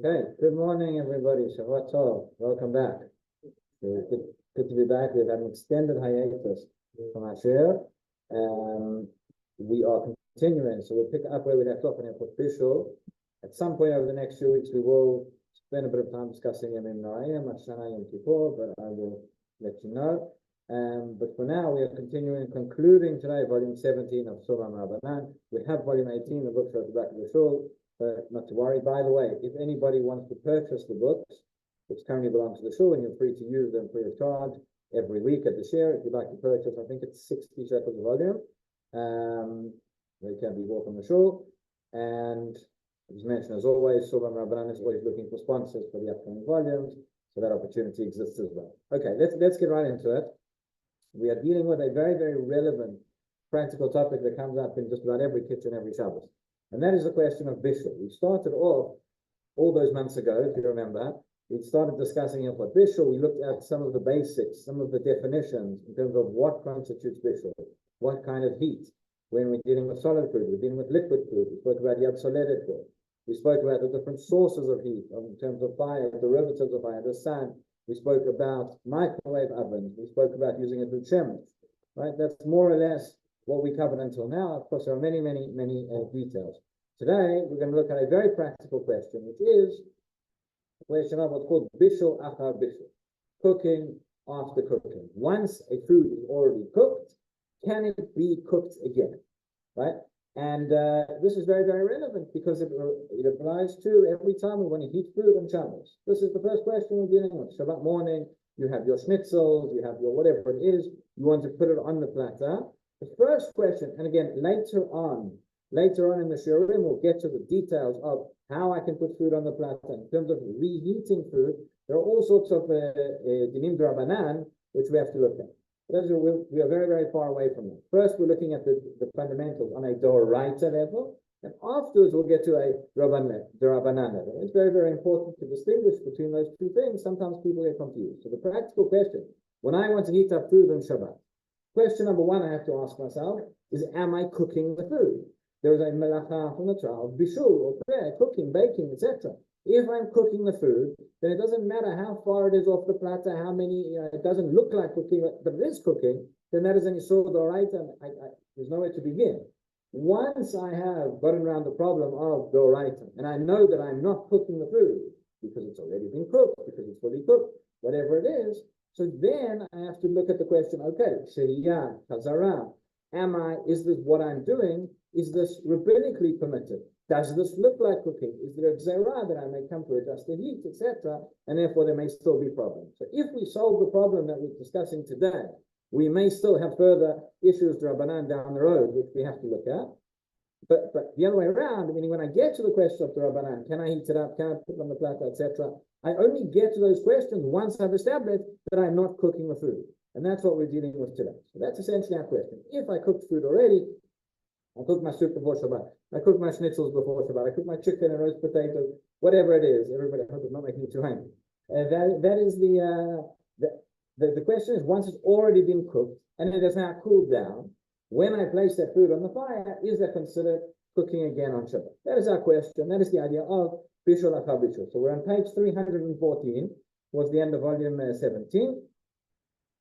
Okay, good morning, everybody. Shabbat Tov. Welcome back. Good to be back. We've had an extended hiatus from our share. We are continuing, so we'll pick up where we left off in our official. At some point over the next few weeks, we will spend a bit of time discussing Yemim Noayim, Hashanah Yom Kippur, but I will let you know. But for now, we are continuing, concluding today, volume 17 of Tzurba Rabbanan. We have volume 18, the books are at the back of the shul. Not to worry. By the way, if anybody wants to purchase the books, which currently belong to the shul, and you're free to use them free of charge every week at the share. If you'd like to purchase, I think it's 60 shekels a volume. They can be bought from the shul. And as mentioned, as always, Tzurba Rabbanan is always looking for sponsors for the upcoming volumes, so that opportunity exists as well. Okay, let's get right into it. We are dealing with a very, very relevant practical topic that comes up in just about every kitchen, every Shabbos. And that is the question of bishul. We started off all those months ago, if you remember. We started discussing what bishul. We looked at some of the basics, some of the definitions in terms of what constitutes bishul, what kind of heat. When we're dealing with solid food, we're dealing with liquid food. We spoke about yad soledet food. We spoke about the different sources of heat in terms of fire, derivatives of fire, the sun. We spoke about microwave ovens. We spoke about using it with chemicals. Right? That's more or less what we covered until now. Of course, there are many details. Today, we're going to look at a very practical question, which is the question of what's called bishul achar bishul, cooking after cooking. Once a food is already cooked, can it be cooked again? Right? And this is very, very relevant because it applies to every time we want to heat food on Shabbos. This is the first question we're dealing with. Shabbat morning, you have your schnitzels, you have your whatever it is, you want to put it on the platter. The first question, and again, later on in the shiurim, we'll get to the details of how I can put food on the platter. In terms of reheating food, there are all sorts of dinim d'Rabbanan, which we have to look at. But we are very, very far away from them. First, we're looking at the fundamentals on a d'oraita level, and afterwards we'll get to a d'Rabbanan level. It's very, very important to distinguish between those two things. Sometimes people get confused. So the practical question, when I want to heat up food on Shabbat, question number one I have to ask myself is, am I cooking the food? There is a melacha from the Torah, bishul, or prayer, cooking, baking, etc. If I'm cooking the food, then it doesn't matter how far it is off the platter, how many, it doesn't look like cooking, but it is cooking, then that is an issur d'oraita, and there's nowhere to begin. Once I have gotten around the problem of d'oraita, and I know that I'm not cooking the food, because it's already been cooked, because it's fully cooked, whatever it is, so then I have to look at the question, okay, shehiyah, chazara, is this what I'm doing? Is this rabbinically permitted? Does this look like cooking? Is there a gzerah that I may come to adjust the heat, etc.? And therefore there may still be problems. So if we solve the problem that we're discussing today, we may still have further issues d'Rabbanan down the road, which we have to look at. But the other way around, meaning when I get to the question of d'Rabbanan, can I heat it up, can I put it on the platter, etc.? I only get to those questions once I've established that I'm not cooking the food. And that's what we're dealing with today. So that's essentially our question. If I cooked food already, I cooked my soup before Shabbat, I cooked my schnitzels before Shabbat, I cooked my chicken and roast potatoes, whatever it is. Everybody, I hope it's not making me too angry. That is the question is, once it's already been cooked and it has now cooled down, when I place that food on the fire, is that considered cooking again on Shabbat? That is our question. That is the idea of bishul achar bishul. So we're on page 314, towards the end of volume 17,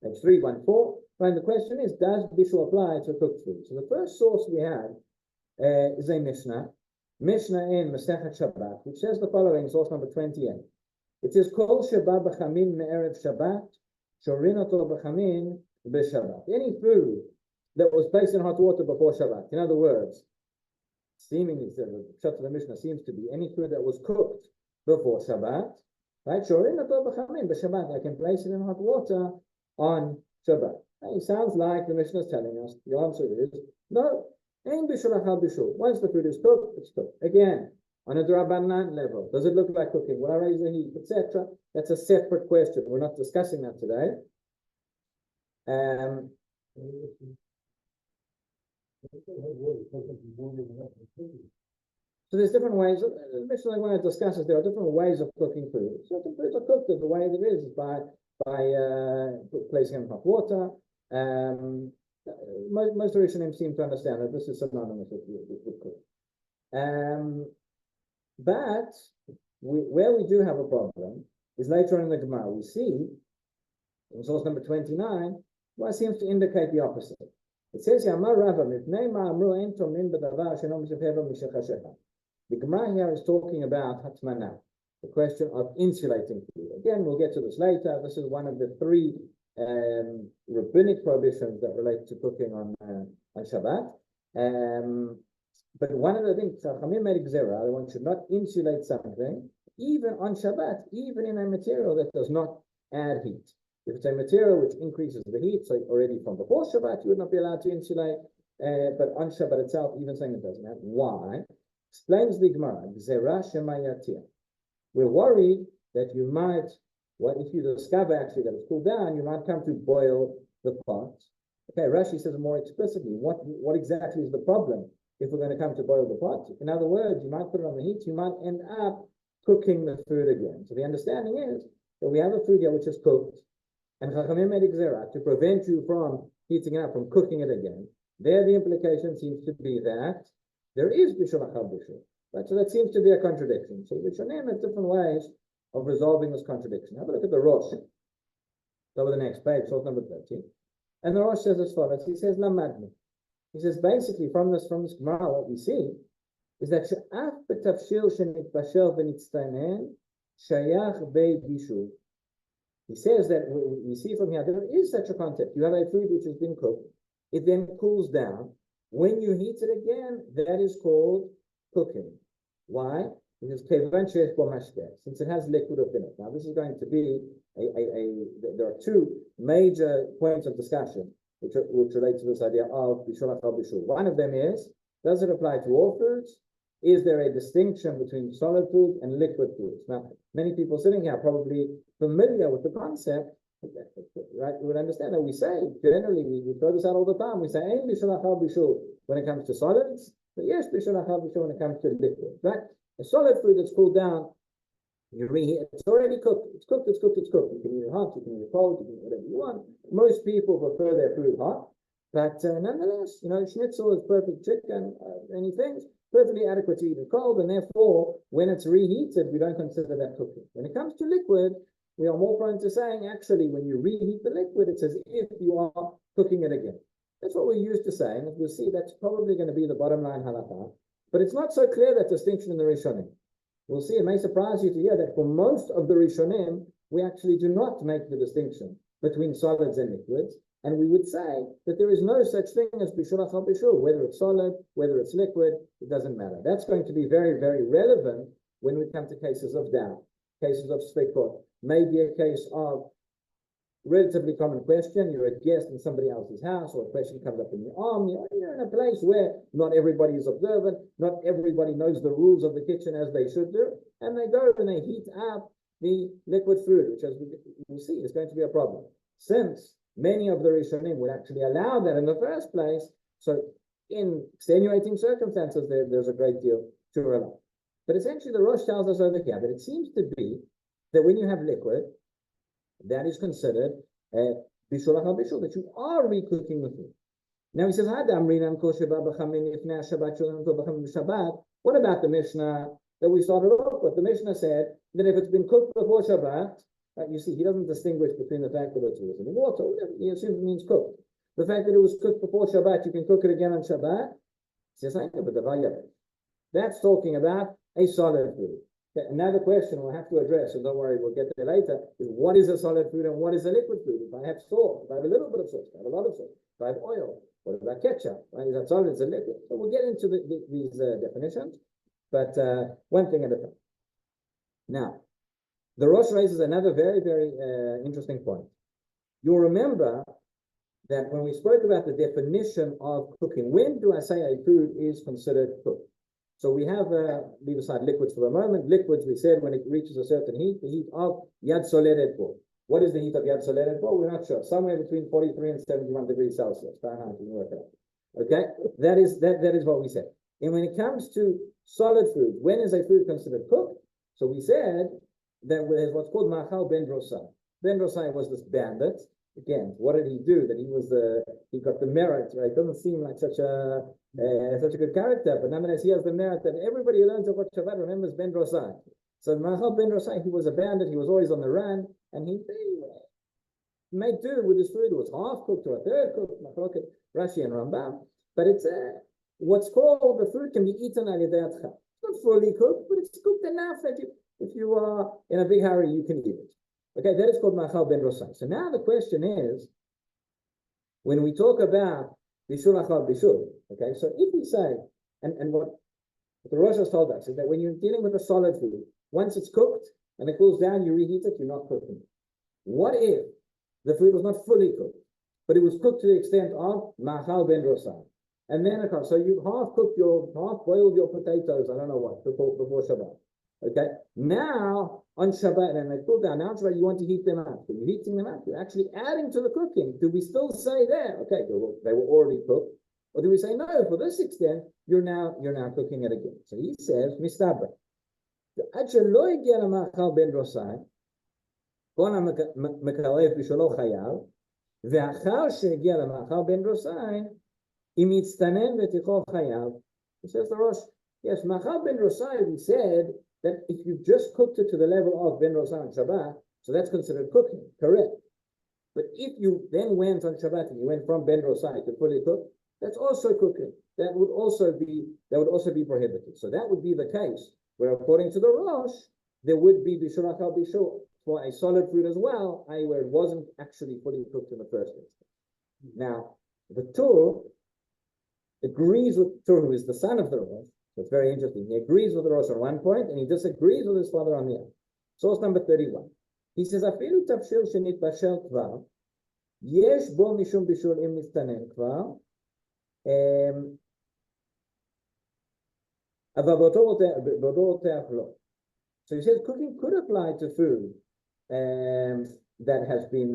page 314. And the question is, does bishul apply to cooked food? So the first source we have is a Mishnah in Masechet Shabbat, which says the following, source number 28. It says, Kol sheba b'chamin me'erev Shabbat, shorin oto b'chamin b'Shabbat. Any food that was placed in hot water before Shabbat, in other words, seemingly, the shot of the Mishnah seems to be any food that was cooked before Shabbat, right? Shorin oto b'chamin b'Shabbat. I can place it in hot water on Shabbat. It sounds like the Mishnah is telling us the answer is no. Ain't bishul achar bishul. Once the food is cooked, it's cooked. Again, on a d'Rabbanan level, does it look like cooking? Will I raise the heat, etc.? That's a separate question. We're not discussing that today. So there's different ways. The Mishnah I want to discuss is there are different ways of cooking food. Certain foods are cooked the way it is by placing in hot water. Most Rishonim seem to understand that this is synonymous with cook. But where we do have a problem is later on in the Gemara. We see in source number 29, well, it seems to indicate the opposite. It says here, the Gemara here is talking about Hatmana, the question of insulating food. Again, we'll get to this later. This is one of the three rabbinic prohibitions that relate to cooking on Shabbat. But one of the things, Chachamim made a gzera, one should not insulate something, even on Shabbat, even in a material that does not add heat. If it's a material which increases the heat, so already from before Shabbat, you would not be allowed to insulate, but on Shabbat itself, even saying it doesn't add. Why? Explains the Gemara, gzera shemayatir. We're worried that you might, if you discover actually that it's cooled down, you might come to boil the pot. Okay, Rashi says more explicitly, what exactly is the problem if we're going to come to boil the pot? In other words, you might put it on the heat, you might end up cooking the food again. So the understanding is that we have a food here which is cooked, and Chachamim made a gzera to prevent you from heating it up, from cooking it again. There the implication seems to be that there is bishul achal bishul. Right? So that seems to be a contradiction. So Rishonim have different ways of resolving this contradiction. Have a look at the Rosh. Go to the next page, source number 13. And the Rosh says as follows. He says, Lamadni. He says, basically, from this Gemara, what we see is that she'af b'tafshil shenitbashel v'nitztanen shayach be'bishul. He says that we see from here, there is such a concept. You have a food which has been cooked. It then cools down. When you heat it again, that is called cooking. Why? Because since it has liquid within it. Now, this is going to be there are two major points of discussion which relate to this idea of bishul achal bishul. One of them is, does it apply to all foods? Is there a distinction between solid food and liquid foods? Now, many people sitting here are probably familiar with the concept, right? You would understand that we say, generally, we throw this out all the time. We say, ain't bishul achal bishul when it comes to solids, but yes, bishul achal bishul when it comes to liquid, right? A solid food that's cooled down, you reheat, it's already cooked. It's cooked. You can eat it hot, you can eat it cold, you can eat whatever you want. Most people prefer their food hot, but nonetheless, schnitzel is perfect chicken, many things, perfectly adequate to eat it cold, and therefore, when it's reheated, we don't consider that cooking. When it comes to liquid, we are more prone to saying, actually, when you reheat the liquid, it's as if you are cooking it again. That's what we're used to saying. As we'll see, that's probably going to be the bottom line halakha. But it's not so clear, that distinction in the Rishonim. We'll see, it may surprise you to hear that for most of the Rishonim, we actually do not make the distinction between solids and liquids. And we would say that there is no such thing as bishul achal bishul, whether it's solid, whether it's liquid, it doesn't matter. That's going to be very, very relevant when we come to cases of doubt, cases of spikot. Maybe a case of relatively common question, you're a guest in somebody else's house, or a question comes up in your army, or you're in a place where not everybody is observant, not everybody knows the rules of the kitchen as they should do, and they go and they heat up the liquid food, which, as we'll see, is going to be a problem. Since many of the Rishonim would actually allow that in the first place, so in extenuating circumstances, there's a great deal to allow. But essentially, the Rosh tells us over here that it seems to be that when you have liquid, that is considered bishul achal bishul, that you are recooking the food. Now he says, what about the Mishnah that we started off with? The Mishnah said that if it's been cooked before Shabbat, you see, he doesn't distinguish between the fact that it was in the water, he assumes it means cooked. The fact that it was cooked before Shabbat, you can cook it again on Shabbat. That's talking about a solid food. Another question we'll have to address, and don't worry, we'll get there later, is what is a solid food and what is a liquid food? If I have salt, if I have a little bit of salt, if I have a lot of salt, if I have oil, what about ketchup? Right? Is that solid, is it liquid? So we'll get into these definitions, but one thing at a time. Now, the Rosh raises another very, very interesting point. You'll remember that when we spoke about the definition of cooking, when do I say a food is considered cooked? So we have, leave aside liquids for a moment. Liquids, we said, when it reaches a certain heat, the heat of Yad Solered Bo. What is the heat of Yad Solered Bo? We're not sure. Somewhere between 43 and 71 degrees Celsius. Fahrenheit, you can work it out. Okay? That is what we said. And when it comes to solid food, when is a food considered cooked? So we said that there's what's called Machal Ben Drosai. Ben Drosai was this bandit. Again, what did he do? That he got the merit, right? It doesn't seem like such a good character, but nonetheless, he has the merit that everybody who learns about Shabbat remembers Ben Drosai. So Machal ben Rosai, he was a bandit, he was always on the run, and he made do with his food. It was half cooked or a third cooked, Rashi and Rambam. But it's what's called, the food can be eaten al yedei atcha. It's not fully cooked, but it's cooked enough that if you are in a big hurry, you can eat it. Okay, that is called Machal ben Rosai. So now the question is, when we talk about Bishul Achal Bishul, okay, so if we say, and what the Rosh has told us is that when you're dealing with a solid food, once it's cooked and it cools down, you reheat it, you're not cooking it. What if the food was not fully cooked, but it was cooked to the extent of Machal ben Rosai? And then, so you've half boiled your potatoes, I don't know what, before Shabbat. Okay, now on Shabbat, and they cool down, now Shabbat, you want to heat them up. So you're heating them up, you're actually adding to the cooking. Do we still say that? Okay, they were already cooked. Or do we say, no, for this extent, you're now cooking it again? So he says, Mistabra. עד שלא הגיע למאכל בן רוסאי, כל המקרב בשלו חייב, ואחר שהגיע למאכל בן רוסאי, אם יצטנן ותיכו חייב. He says the Rosh, yes, מאכל בן רוסאי, we said that if you just cooked it to the level of ben rosai on Shabbat, so that's considered cooking, correct. But if you then went on Shabbat and you went from ben rosai to fully cooked, that's also cooking. That would also be prohibited. So that would be the case where, according to the Rosh, there would be bishul achal bishul for a solid food as well, i.e., where it wasn't actually fully cooked in the first instance. Now, the Tur agrees with Tur, who is the son of the Rosh. So it's very interesting. He agrees with the Rosh on one point, and he disagrees with his father on the other. Source number 31. He says, "Afilu tafshil shenit bashel kvar, yesh bo mishum bishul im nistanen kvar, so he says cooking could apply to food that has been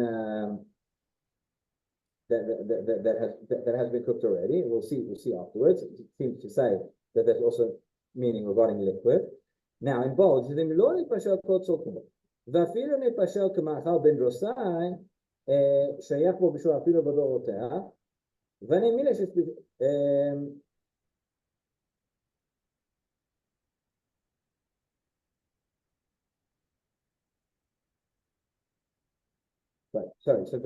that has been cooked already. We'll see afterwards. It seems to say that there's also meaning regarding liquid. Now in bold, sorry, so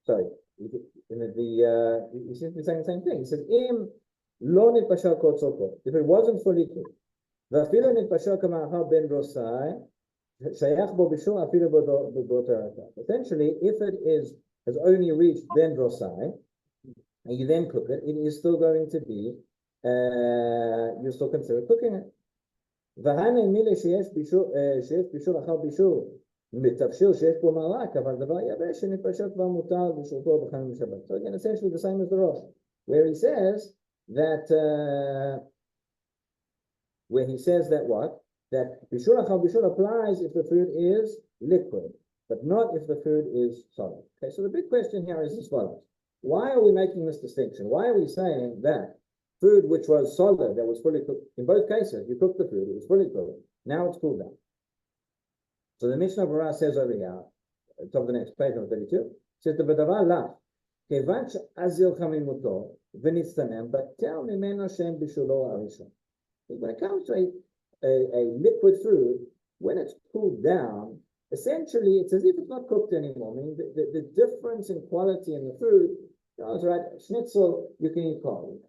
sorry, he seems to be saying the same thing. He says, if it wasn't fully cooked, essentially, if it has only reached ben rosai, and you then cook it, it is still going to be, you still consider cooking it. So again, essentially the same as the Rosh, where he says that what? That bishul achal bishul applies if the food is liquid, but not if the food is solid. Okay, so the big question here is as follows. Why are we making this distinction? Why are we saying that food which was solid, that was fully cooked, in both cases, you cooked the food, it was fully cooked, now it's cooled down? So the Mishnah Berurah says over here, top of the next page, number 32, says the B'davar lach, kevan she'azil chamimuto v'nitztanem, but tell mimeno shem bishulo arishon. When it comes to a liquid food, when it's cooled down, essentially it's as if it's not cooked anymore. I mean, the difference in quality in the food, right? Schnitzel, you can eat cold.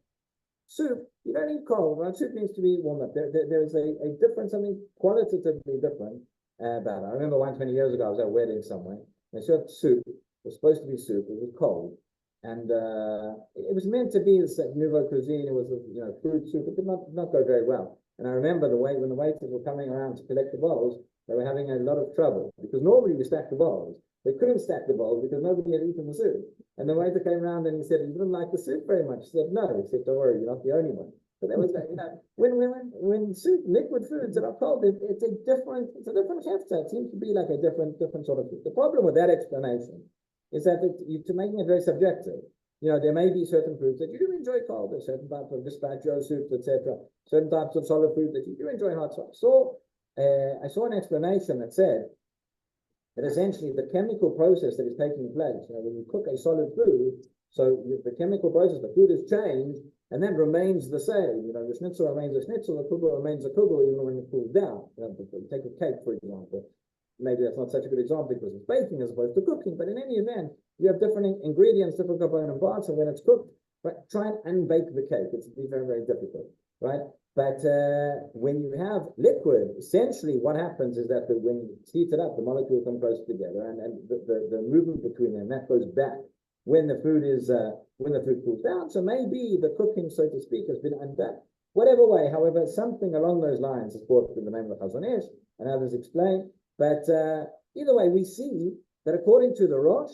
Soup, you don't eat cold, right? Soup needs to be warmed up. There is a difference, something qualitatively different about it. I remember 20 years ago, I was at a wedding somewhere. They served soup. It was supposed to be soup. It was cold. And it was meant to be this nouveau cuisine. It was, fruit soup. It did not go very well. And I remember when the waiters were coming around to collect the bowls, they were having a lot of trouble because normally we stack the bowls. They couldn't stack the bowls because nobody had eaten the soup. And the waiter came around and he said, "You didn't like the soup very much." He said, "No." He said, "Don't worry, you're not the only one." But there was that, when soup, liquid foods that are cold, it's a different hefta. It seems to be like a different sort of food. The problem with that explanation is that you're making it very subjective. There may be certain foods that you do enjoy cold. There's certain types of gazpacho soups, etc. Certain types of solid food that you do enjoy hot. So I saw an explanation that said that essentially the chemical process that is taking place, when you cook a solid food, So the chemical process, the food is changed, and that remains the same. The schnitzel remains a schnitzel, the kugel remains a kugel, even when it cools down. Take a cake, for example. Maybe that's not such a good example because it's baking as opposed to cooking, but in any event, you have different ingredients, different component parts, and when it's cooked, right, try and unbake the cake. It's very, very difficult, right? But when you have liquid, essentially what happens is that when it's heated up, the molecules come close together, and the movement between them, that goes back when the food cools down. So maybe the cooking, so to speak, has been undone. Whatever way, however, something along those lines is brought in the name of the Chazon Ish, and others explain. But either way, we see that according to the Rosh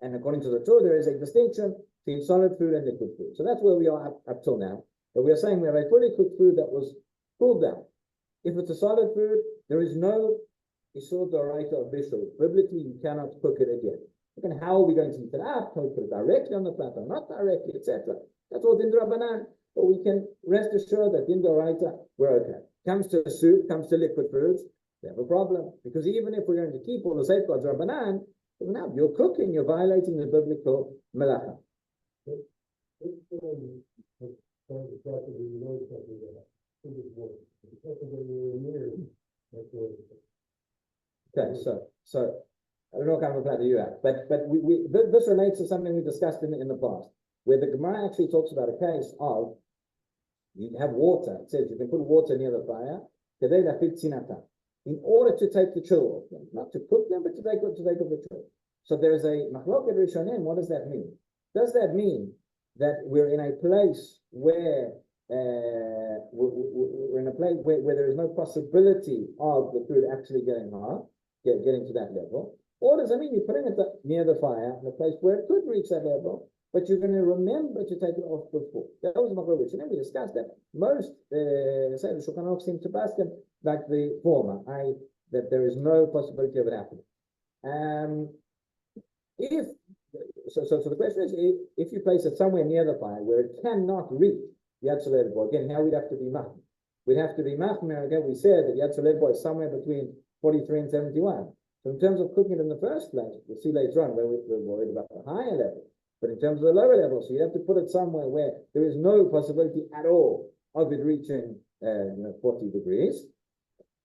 and according to the Torah, there is a distinction between solid food and liquid food. So that's where we are up till now. But we are saying we have a fully cooked food that was cooled down. If it's a solid food, there is no Isur D'Oraita of Bishul. Biblically, you cannot cook it again. And how are we going to heat it up? Can we put it directly on the platter, not directly, etc.? That's all Din D'Rabbanan. But we can rest assured that Din D'Oraita, we're okay. Comes to soup, comes to liquid foods, we have a problem. Because even if we're going to keep all the safeguards Rabbanan, now you're cooking, you're violating the biblical melacha. Okay, so I don't know what kind of a platter you have, but this relates to something we discussed in the past, where the Gemara actually talks about a case of you have water. It says you can put water near the fire, in order to take the chill off them, not to cook them, but to take off the chill. So there is a machloket rishonim. What does that mean? Does that mean that we're in a place where we're in a place where there is no possibility of the food actually getting hard, getting to that level? Or does it mean you're putting it near the fire in a place where it could reach that level, but you're going to remember to take it off before? That was machloket rishonim. We discussed that. Most the Shulchan Aruch seem to basket like the former, that there is no possibility of it happening. So the question is, if you place it somewhere near the fire where it cannot reach Yad Soleil Bo, again, now we'd have to be machmir. We'd have to be machmir. Again, we said that Yad Soleil Bo is somewhere between 43 and 71. So in terms of cooking it in the first place, we'll see later on where we're worried about the higher level. But in terms of the lower level, so you have to put it somewhere where there is no possibility at all of it reaching 40 degrees.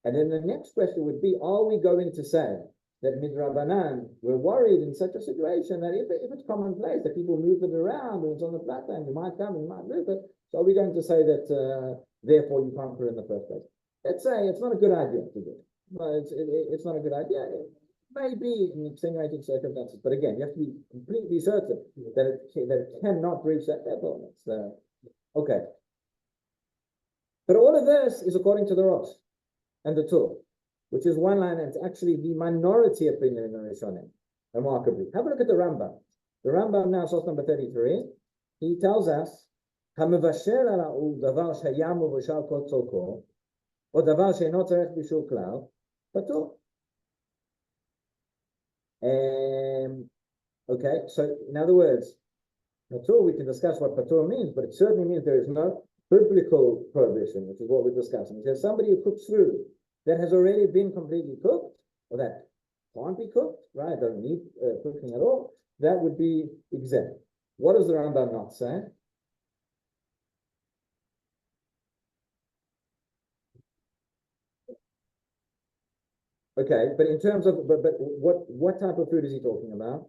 And then the next question would be, are we going to say that midrabanan, we're worried in such a situation that if it's commonplace that people move it around and it's on the platter and you might come and you might move it, so are we going to say that therefore you can't put it in the first place? Let's say it's not a good idea to do it. No, it's not a good idea. It may be in extenuating circumstances, but again, you have to be completely certain that it cannot reach that level. Okay. But all of this is according to the Rosh and the Torah, which is one line, and it's actually the minority opinion in the Rishonim, remarkably. Have a look at the Rambam. The Rambam now, source number 33, he tells us, "Hamevasher ala'u davar sheyam uvashal kol tzorko, or davar she'eno tzarech bishul klal, patur." Okay, so in other words, patur, we can discuss what patur means, but it certainly means there is no biblical prohibition, which is what we're discussing. It says somebody who cooks food that has already been completely cooked, or that can't be cooked, right? Doesn't need cooking at all. That would be exempt. What does the Rambam not say? Okay, but in terms of what type of food is he talking about?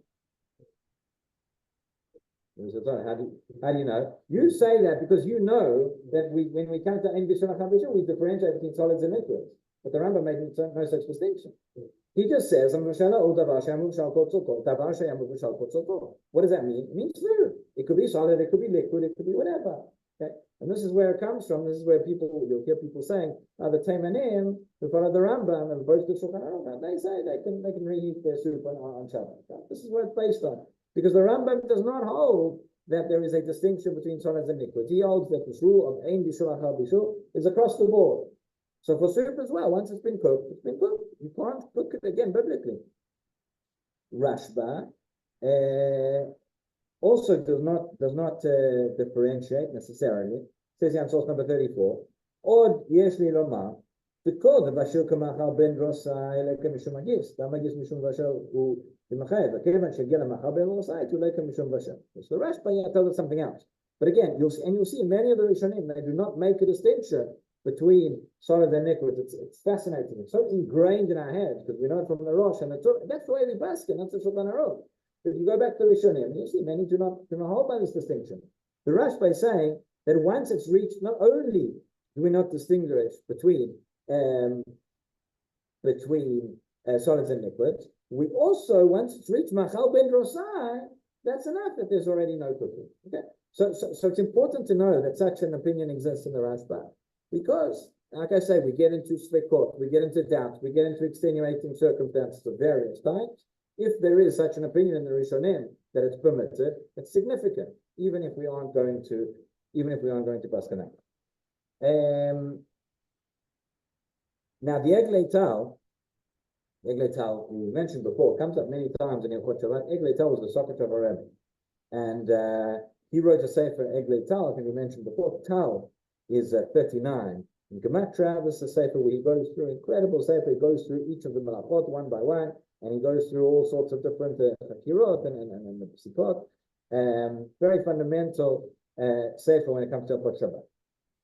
How do you know? You say that because you know that when we come to Ein Bishul HaChabishul, we differentiate between solids and liquids. But the Rambam made no such distinction. He just says, what does that mean? It means food. It could be solid, it could be liquid, it could be whatever. Okay? And this is where it comes from. This is where you'll hear people saying, the Teimanim, who follow the Rambam and both the Shulchan Aruch, they say they can reheat their soup on Shabbat. Okay? This is what it's based on. Because the Rambam does not hold that there is a distinction between solids and liquids. He holds that this rule of Ein Bishul Achar Bishul is across the board. So for soup as well, once it's been cooked, it's been cooked. You can't cook it again biblically. Rashba also does not differentiate necessarily. It says here on source number 34. Od yesh li lomar because the bashil kamachal ben rosa eleke mishum magis. The magis mishum bashil So the Rashba tells us something else. But again, you'll see many of the Rishonim, they do not make a distinction between solid and liquid. It's fascinating. It's so ingrained in our heads because we know it from the Rosh and the Torah. That's the way we basket. That's the Shulchan Aruch. If you go back to the Rishonim, you'll see many do not hold by this distinction. The Rashba is saying that once it's reached, not only do we not distinguish between solids and liquids, we also, once it's reached Machal Ben Rosai, that's enough that there's already no cooking. Okay, so it's important to know that such an opinion exists in the Rashba, because, like I say, we get into svekot, we get into doubts, we get into extenuating circumstances of various types. If there is such an opinion in the Rishonim that it's permitted, it's significant, even if we aren't going to Paskanah. Now the Eglei Tal, we mentioned before, comes up many times in Hilchot Shabbat. Eglei Tal was the socket of a Rebbe, and he wrote a sefer Eglei Tal. I think we mentioned before. Tal is 39. In Gematria, this is a sefer where he goes through incredible sefer. He goes through each of the malachot one by one, and he goes through all sorts of different chakirot and the psikot. Very fundamental sefer when it comes to Hilchot Shabbat.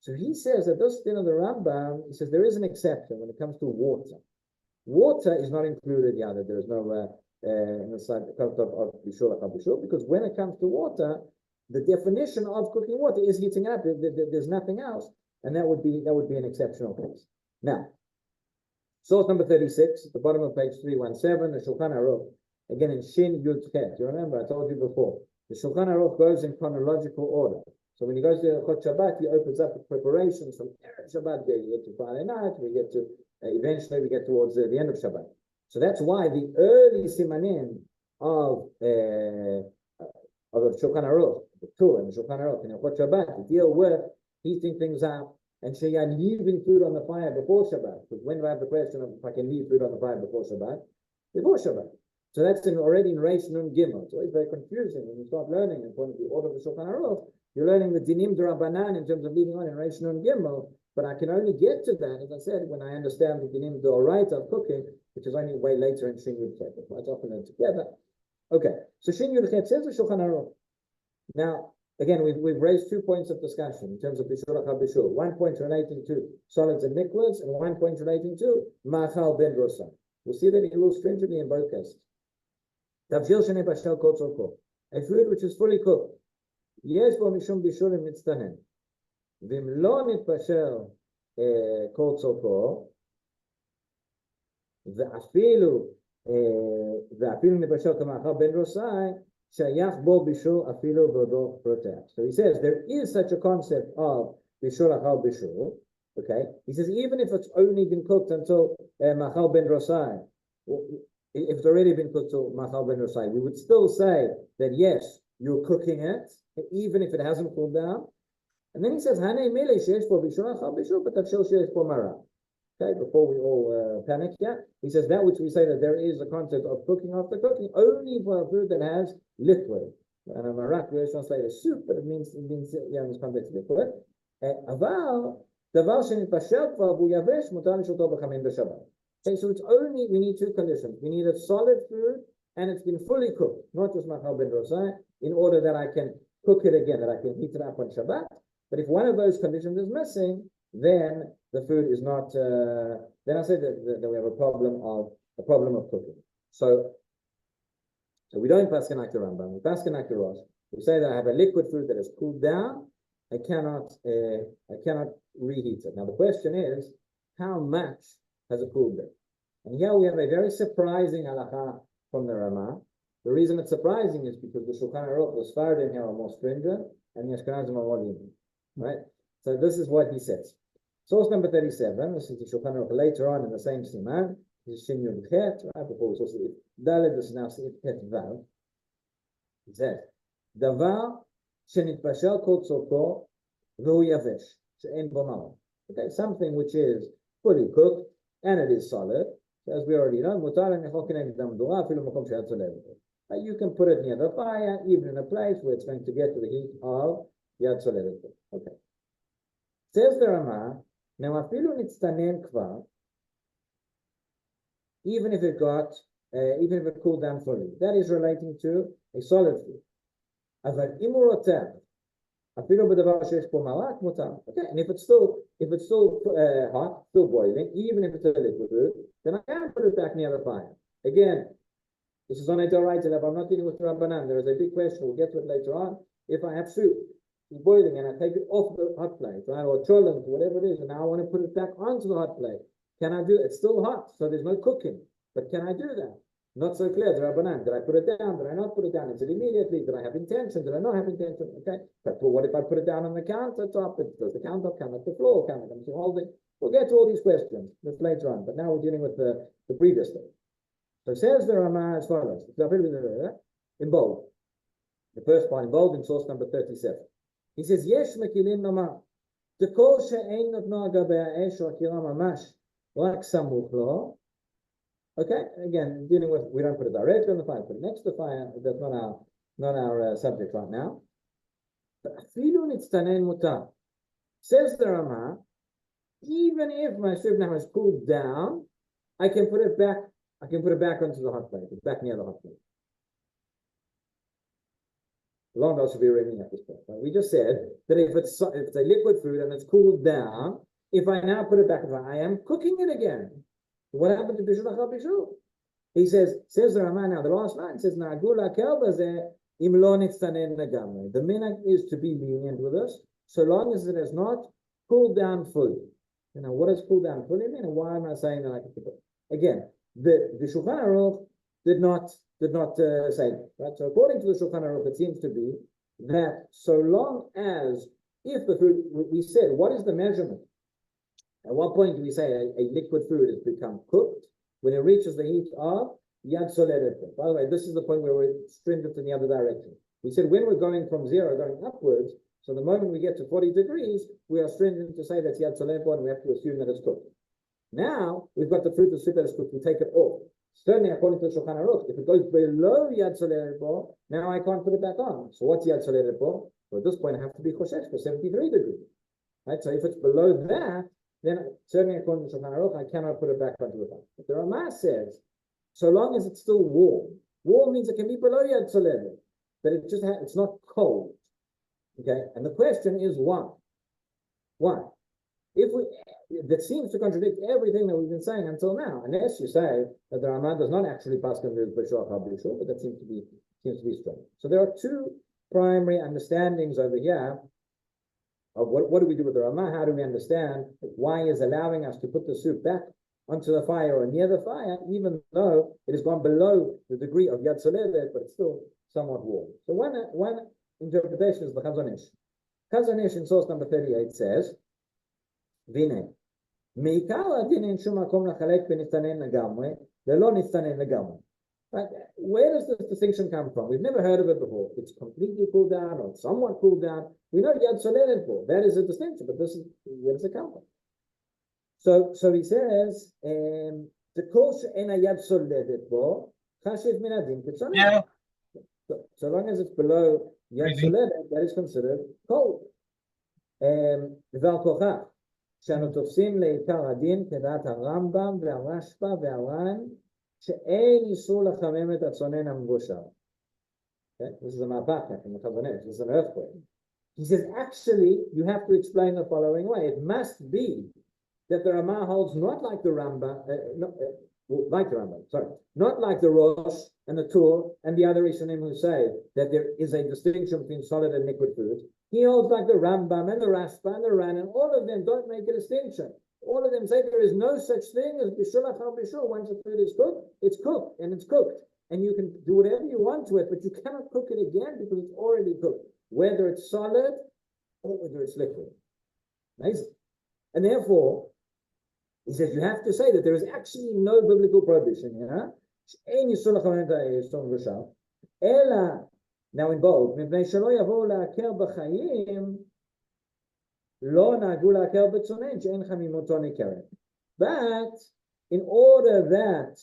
So he says that this thing of the Rambam, he says there is an exception when it comes to water. Water is not included here. There is no in the side of bishul, because when it comes to water, the definition of cooking water is heating it up. There's nothing else, and that would be an exceptional case. Now, source number 36, at the bottom of page 317, the Shulchan Aruch, again in Shin Yud Chet. You remember I told you before, the Shulchan Aruch goes in chronological order. So when he goes to Hilchot Shabbat, he opens up with preparations from Erev Shabbat day. We get to Friday night. We get to eventually we get towards the end of Shabbat. So that's why the early simanim of the Shulchan Aruch, the Torah and the Shulchan Aruch in Hilchot Shabbat, to deal with heating things up and leaving food on the fire before Shabbat. Because when do I have the question of if I can leave food on the fire before Shabbat? Before Shabbat. So that's already in Reish Nun Gimel. So it's very confusing when you start learning in front of the order of the Shulchan Aruch. You're learning the dinim d'Rabbanan in terms of leading on in Reish Nun Gimel, but I can only get to that, as I said, when I understand the dinim d'Oraita of cooking, which is only way later in Shin Yud Chet. Quite often they're together. Okay, so Shin Yud Chet says the Shulchan Aruch. Now, again, we've raised 2 points of discussion in terms of Bishul HaBishul. 1 point relating to solids and liquids, and 1 point relating to Machal Ben Rosa. We'll see that he rules stringently in both cases. Tavshil Shnei Bashel Kol Tzorko. A food which is fully cooked. יש בו משום בישול מצטנן, ואם לא נתפשר כל צורכו, ואפילו נתפשר כמאכל בן רוסאי, שייך בו בישול אפילו בעודו פרותח. So he says there is such a concept of בישול אחר בישul. Okay, he says even if it's only been cooked until מאכל בן רוסאי, if it's already been cooked till מאכל בן רוסאי, we would still say that yes, you're cooking it, even if it hasn't cooled down. And then he says, okay, before we all panic here, he says that which we say that there is a concept of cooking after cooking, only for a food that has liquid. And a marak, we always translate a soup, but it means in this context liquid. Okay, so it's only, we need two conditions. We need a solid food, and it's been fully cooked, not just machal ben rosai, in order that I can cook it again, that I can heat it up on Shabbat. But if one of those conditions is missing, then the food is not. Then I say that we have a problem of cooking. So we don't paskin like the Rambam. We paskin like the Rosh. We say that I have a liquid food that is cooled down. I cannot reheat it. Now the question is, how much has it cooled down? And here we have a very surprising halacha from the Rama. The reason it's surprising is because the Shulchan Aruch, the Sfardim here are more stringent, and the Ashkenazim are more lenient, right? So this is what he says. Source number 37. This is the Shulchan Aruch later on in the same siman. This is Shin Yud Chet, right before we saw Seif Dalet. This is now Seif Chet Vav. He says, "Davar shenitpashel kol tzorko v'hu yavesh she'en bo ma'or." Okay, something which is fully cooked and it is solid. So as we already know, mutar lechol keneged damdura afilu makom she'ad tzoleh. You can put it near the fire, even in a place where it's going to get to the heat of Yad Soledet. Okay. Says the Rama, now afilu nitztanen kvar, even if it got even if it cooled down fully. That is relating to a solid food. Okay, and if it's still hot, still boiling, even if it's a liquid food, then I can put it back near the fire. Again, this is on a Doraita level. I'm not dealing with Rabbanan. There is a big question. We'll get to it later on. If I have soup boiling and I take it off the hot plate, right, or cholent, whatever it is, and now I want to put it back onto the hot plate, can I do it? It's still hot, so there's no cooking. But can I do that? Not so clear. The Rabbanan. Did I put it down? Did I not put it down? Is it immediately? Did I have intention? Did I not have intention? Okay. But what if I put it down on the countertop? Does the countertop come at the floor? Can it come to holding? We'll get to all these questions just later on. But now we're dealing with the previous thing. So it says the Rama as follows. In bold. The first part in bold in source number 37. He says, Yesh mekilin nomar. Dekol she'ein notno agabe ha'esh or akira mamash rak samuch lo. Okay, again, dealing with, we don't put it directly on the fire, put it next to the fire. That's not our subject right now. But afilu nitztanen mutar. Says the Rama, even if my soup now has cooled down, I can put it back. I can put it back onto the hot plate, back near the hot plate. Long should be ringing at this point. Right? We just said that if it's a liquid food and it's cooled down, if I now put it back, I am cooking it again. What happened to Bishul Achal Bishul? He says the Rama now, the last line says, Na'agula kelbaze im lo nitztanen nagamre. The minhag is to be lenient with us, so long as it has not cooled down fully. You know, what does cool down fully mean? And why am I saying that I can keep it? Again, the Shulchan Aruch did not say that, right? So according to the Shulchan Aruch, it seems to be that so long as, if the food, we said, what is the measurement? At what point do we say a liquid food has become cooked? When it reaches the heat of Yad Soledet. By the way, this is the point where we're stringent in the other direction. We said when we're going from 0, going upwards, so the moment we get to 40 degrees, we are stringent to say that's Yad Soledet, and we have to assume that it's cooked. Now, we've got the fruit of soup that is cooked, we take it off. Certainly, according to the Shulchan Aruch, if it goes below Yad Soledet, now I can't put it back on. So what's Yad Soledet? Well, at this point, I have to be Choshesh for 73 degrees. Right? So if it's below that, then certainly according to Shulchan Aruch, I cannot put it back onto the fire. But the Rama says, so long as it's still warm means it can be below Yad Soledet, but it just it's not cold. Okay, and the question is why? Why? That seems to contradict everything that we've been saying until now, unless you say that the Rama does not actually pass on the Bishul Achal Bishul, but that seems to be strong. So there are two primary understandings over here of what do we do with the Rama? How do we understand why is allowing us to put the soup back onto the fire or near the fire, even though it has gone below the degree of Yad Soledet, but it's still somewhat warm. So one interpretation is the Chazon Ish. Chazon Ish in source number 38 says, Vine, meikar adin en shum makom lachalek b'nitztanen legamre, ve'lo nitztanen legamre. Right? Where does this distinction come from? We've never heard of it before. It's completely cooled down or somewhat cooled down. We know Yad Soledet for. That is a distinction, but this is where does it come from? So he says, the kol she'en Yad Soledet bo, chashiv min adin kitzonen. So long as it's below Yad Soledet, that is considered cold. V'al kochach, שאנו תופסים לעיקר הדין כדעת הרמב"ם והרשב"א והר"ן שאין איסור לחמם את הצונן המבושל. Okay? This is a mapach from the Kabbalah. This is an earthquake. He says, actually, you have to explain the following way. It must be that the Rama holds not like the Rambam, not like the Rosh and the Tur and the other Rishonim who say that there is a distinction between solid and liquid foods. He holds like the Rambam and the Rashba and the Ran, and all of them don't make a distinction. All of them say there is no such thing as Bishul Achal Bishul. Once the food is cooked, it's cooked, and it's cooked. And you can do whatever you want to it, but you cannot cook it again because it's already cooked, whether it's solid or whether it's liquid. Amazing. And therefore, he says you have to say that there is actually no biblical prohibition here. Now in bold, but in order that,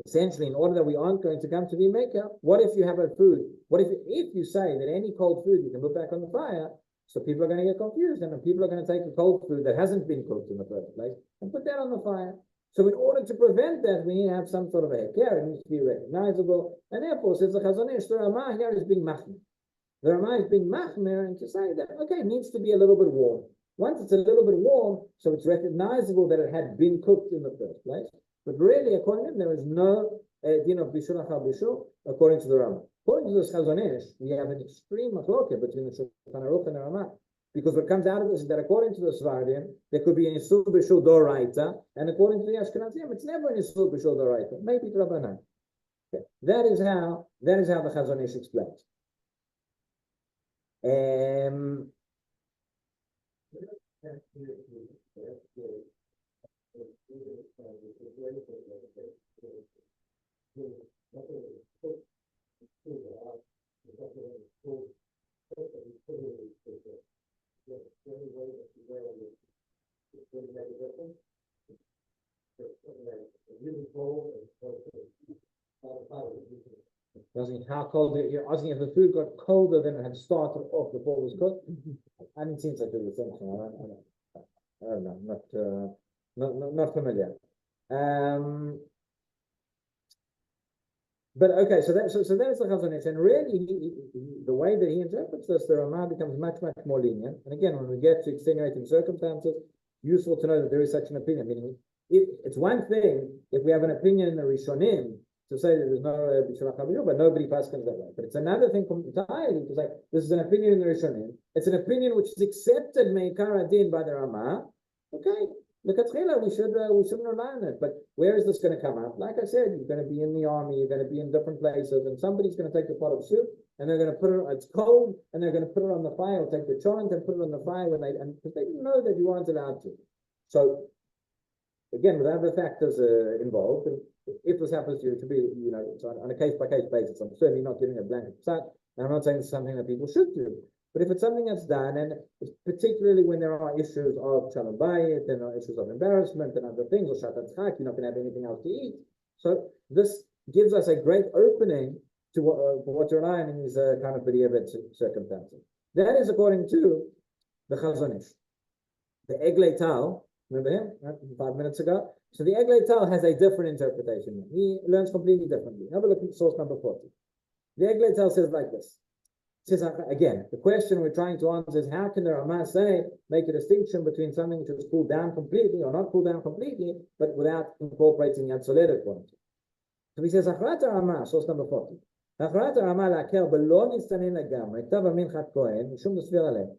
essentially, in order that we aren't going to come to be makeup, what if you have a food? What if you say that any cold food you can put back on the fire? So people are going to get confused, and people are going to take a cold food that hasn't been cooked in the first place and put that on the fire. So in order to prevent that, we need to have some sort of a heker. It needs to be recognizable. And therefore, says the Chazon Ish, the Ramah here is being machmir. The Ramah is being machmir and to say that, okay, it needs to be a little bit warm. Once it's a little bit warm, so it's recognizable that it had been cooked in the first place. But really, according to him, there is no din of bishul achar bishul, according to the Ramah. According to the Chazon Ish, we have an extreme machloket between the Shulchan Aruch and the Ramah. Because what comes out of this is that according to the Svardim, there could be an Isur B'Shul Doraita, and according to the Ashkenazim, it's never an Isur B'Shul Doraita. Maybe it's Rabbanan. Okay. That is how the Chazon Ish explains. Asking how cold you're asking if the food got colder than it had started off before it was cooked. I haven't seen such a thing. I don't know. Not familiar. But okay, so that is the Chazon Ish, and really the way that he interprets this, the Ramah becomes much more lenient. And again, when we get to extenuating circumstances, useful to know that there is such an opinion. Meaning, if it's one thing if we have an opinion in the Rishonim to say that there's no Bishul Achar Bishul, but nobody paskins that way. But it's another thing entirely to say this is an opinion in the Rishonim. It's an opinion which is accepted Meikar Adin by the Ramah. Okay. Look at Chila, we shouldn't rely on it. But where is this going to come up? Like I said, you're going to be in the army, you're going to be in different places, and somebody's going to take the pot of soup and they're going to put it. It's cold, and they're going to put it on the fire, or take the chant and put it on the fire because they didn't know that you weren't allowed to. So again, with other factors involved, and if this happens to be, it's on a case by case basis. I'm certainly not giving a blanket psak, and I'm not saying it's something that people should do. But if it's something that's done, and it's particularly when there are issues of shalom bayit, and issues of embarrassment and other things, or shatat chak, you're not going to have anything else to eat. So this gives us a great opening to what to rely on in these kind of b'diavad circumstances. That is according to the Chazon Ish. The Eglei Tal, remember him 5 minutes ago? So the Eglei Tal has a different interpretation. He learns completely differently. Have a look at source number 40. The Eglei Tal says like this. Says again, the question we're trying to answer is how can the Ramah make a distinction between something which is cooled down completely or not cooled down completely, but without incorporating Yad Soledet quantity? So he says, Achrat Ramah, source number 40. Achrat Ramah laker b'lo nistanin lagamre, ktav aminchat kohen, mishum desvir aleh.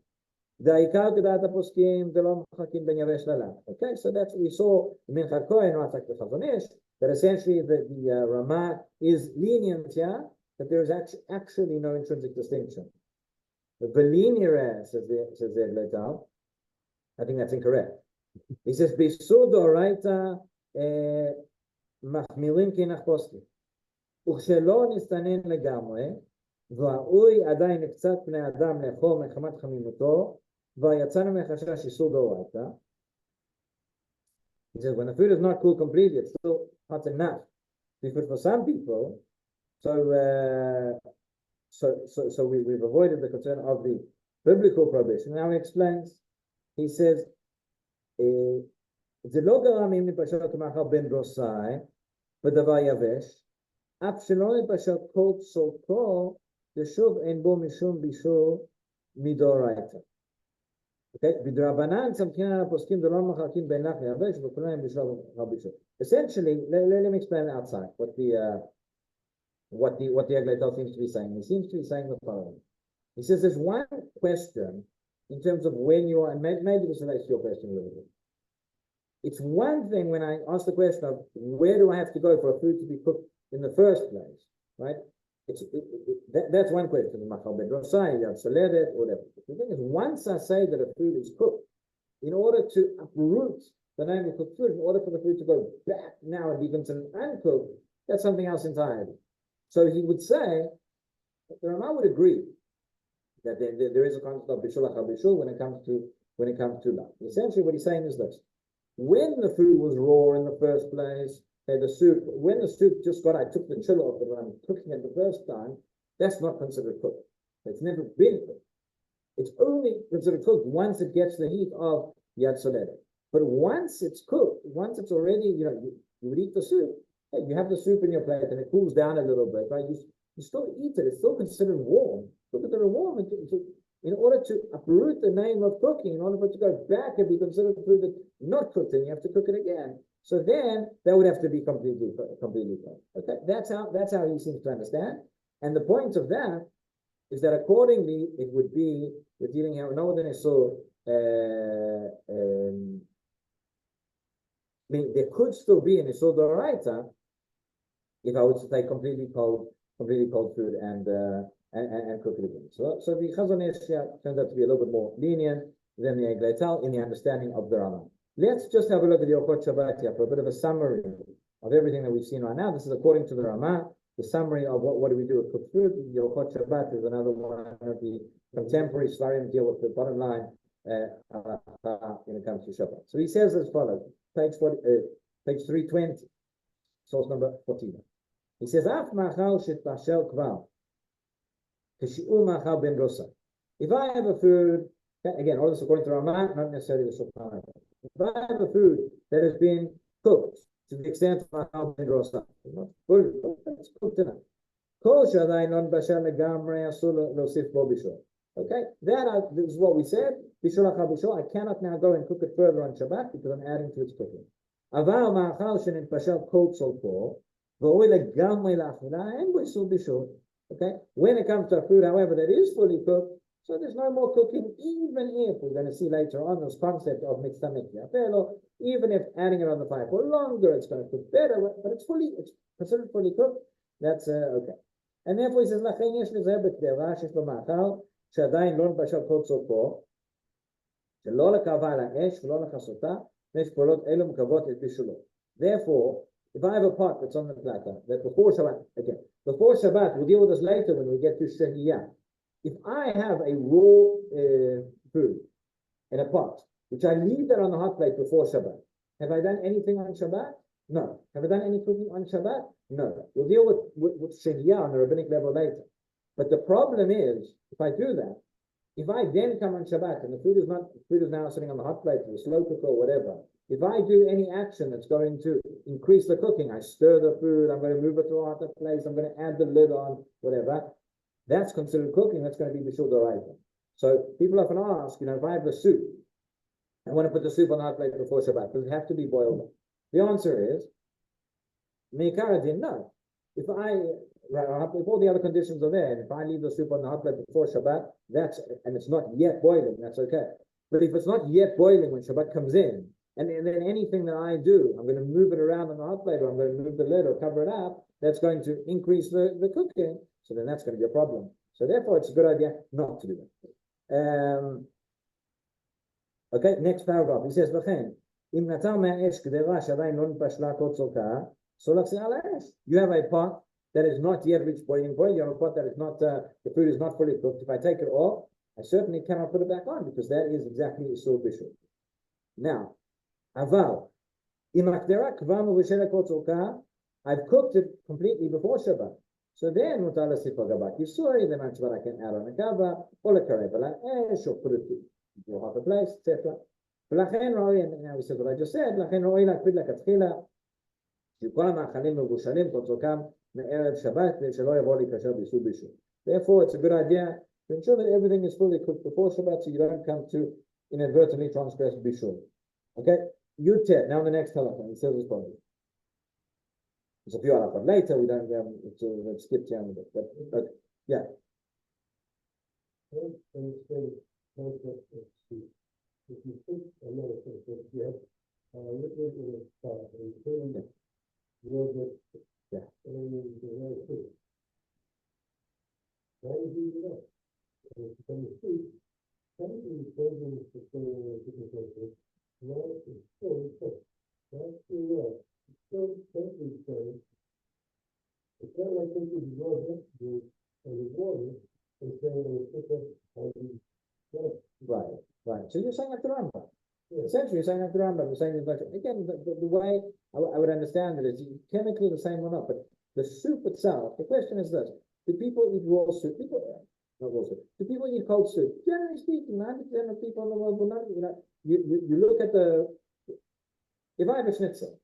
Da'ikar kedat haposkim, v'lo mchakim ben yavesh lalat. Okay, so that's what we saw in Minchat Kohen, not like the Chazon Ish, that essentially the Ramah is lenient here, that there is actually no intrinsic distinction. The Velinier says the Eglei Tal. I think that's incorrect. He says Bisur Doraita Machmirin Kinach Poski. Uchshelo nistanen legamre, v'a'ui adayin קצת פני אדם לאכול מחמת חמימותו, ויצאנו מחשש איסור דאורייתא. He says when the food is not cooked completely, it's still hot enough. Because for some people, So we've avoided the concern of the biblical prohibition. Now he explains. He says, "זה לא גרם אם נפשט מאכל בן דרוסאי בדבר יבש, אף שלא נפשט כל צורכו, ששוב אין בו משום בישול מדאורייתא." Okay, בדרבנן סמכינן הפוסקים דלא מחלקים בין לח ליבש וכולם בישול. Essentially, let me explain outside what the Eglei Tal seems to be saying. He seems to be saying the following. He says there's one question in terms of when you are, and maybe this relates to your question a little bit. It's one thing when I ask the question of where do I have to go for a food to be cooked in the first place, right? That's one question. Machal ben drosai, Yad Soledet, whatever. The thing is, once I say that a food is cooked, in order to uproot the name of cooked food, in order for the food to go back now and be considered uncooked, that's something else entirely. So he would say, the Ramah would agree that there is a concept of bishul achar bishul when it comes to love. Essentially, what he's saying is this: when the food was raw in the first place, when the soup just I took the chill off it when I'm cooking it the first time, that's not considered cooked. It's never been cooked. It's only considered cooked once it gets the heat of Yad Soledet. But once it's cooked, once it's already, you would eat the soup. Hey, you have the soup in your plate and it cools down a little bit, right? You still eat it. It's still considered warm. Look at the warm. In order to uproot the name of cooking, in order for it to go back and be considered food that's not cooked, then you have to cook it again. So then that would have to be completely cooked. Okay, that's how he seems to understand. And the point of that is that accordingly, it would be we're dealing here. No, then I saw. I mean, there could still be an Isur D'Oraita if I was to take completely cold food and cook it again. So the Chazon Ish turns out to be a little bit more lenient than the Eglei Tal in the understanding of the Rama. Let's just have a look at the Orchot Shabbat here for a bit of a summary of everything that we've seen right now. This is according to the Rama, the summary of what do we do with cooked food. The Orchot Shabbat is another one of the contemporary Svarim deal with the bottom line when it comes to Shabbat. So he says as follows, page 320, source number 14. He says, Af machal shetbashel kvar, kashi'ur machal ben rosa. If I have a food, again, all this according to Ramah, not necessarily the Shulchan Aruch. If I have a food that has been cooked to the extent of machal ben rosa, not fully cooked, it's cooked enough. Kol shadayin non bashel legamrei asur losif bo bishul. Okay, this is what we said. Bishul achal bishul. I cannot now go and cook it further on Shabbat because I'm adding to its cooking. Aval ma'achal shenitbashel kol tzolko. Okay, when it comes to a food, however, that is fully cooked, so there's no more cooking, even if we're going to see later on this concept of even if adding it on the fire for longer, it's going to cook better, but it's considered fully cooked, that's okay. And therefore he says, therefore, if I have a pot that's on the platter, that before Shabbat, we'll deal with this later when we get to Shehiyah. If I have a raw food in a pot, which I leave that on the hot plate before Shabbat, have I done anything on Shabbat? No. Have I done any cooking on Shabbat? No. We'll deal with Shehiyah on the rabbinic level later. But the problem is, if I do that, if I then come on Shabbat and the food is now sitting on the hot plate or the slow cooker or whatever, if I do any action that's going to increase the cooking, I stir the food, I'm going to move it to a hotter place, I'm going to add the lid on, whatever, that's considered cooking, that's going to be Bishul D'Oraita. So people often ask, if I have the soup, I want to put the soup on the hot plate before Shabbat, does it have to be boiled? The answer is, Meikara didn't know. If all the other conditions are there, and if I leave the soup on the hot plate before Shabbat, and it's not yet boiling, that's okay. But if it's not yet boiling when Shabbat comes in, and then anything that I do, I'm going to move it around on the hot plate, or I'm going to move the lid or cover it up, that's going to increase the cooking, so then that's going to be a problem. So therefore, it's a good idea not to do that. Okay, next paragraph. He says, you have a pot that is not yet reached boiling point. You have a pot that is not, the food is not fully cooked. If I take it off, I certainly cannot put it back on because that is exactly Isur Bishul. Now, Aval, I've cooked it completely before Shabbat. So then, then on Shabbat I can add on a kava, or a karev, or put it to a hotter place, etc. And now we said what I just said, therefore, it's a good idea to ensure that everything is fully cooked before Shabbat so you don't come to inadvertently transgress Bishul. Okay, Yutet. Now the next halacha, he says as follows. There's a few halachot later, we don't have skipped down a bit, but yeah. Right. So you're saying like the Rambam. Essentially, you're saying like the Rambam. You're saying again, the way I would understand it is chemically the same or not, but the soup itself. The question is this: do people eat raw soup? Not raw soup. Do people eat cold soup? Generally speaking, 90% of people in the world will not. You look at the If I have a schnitzel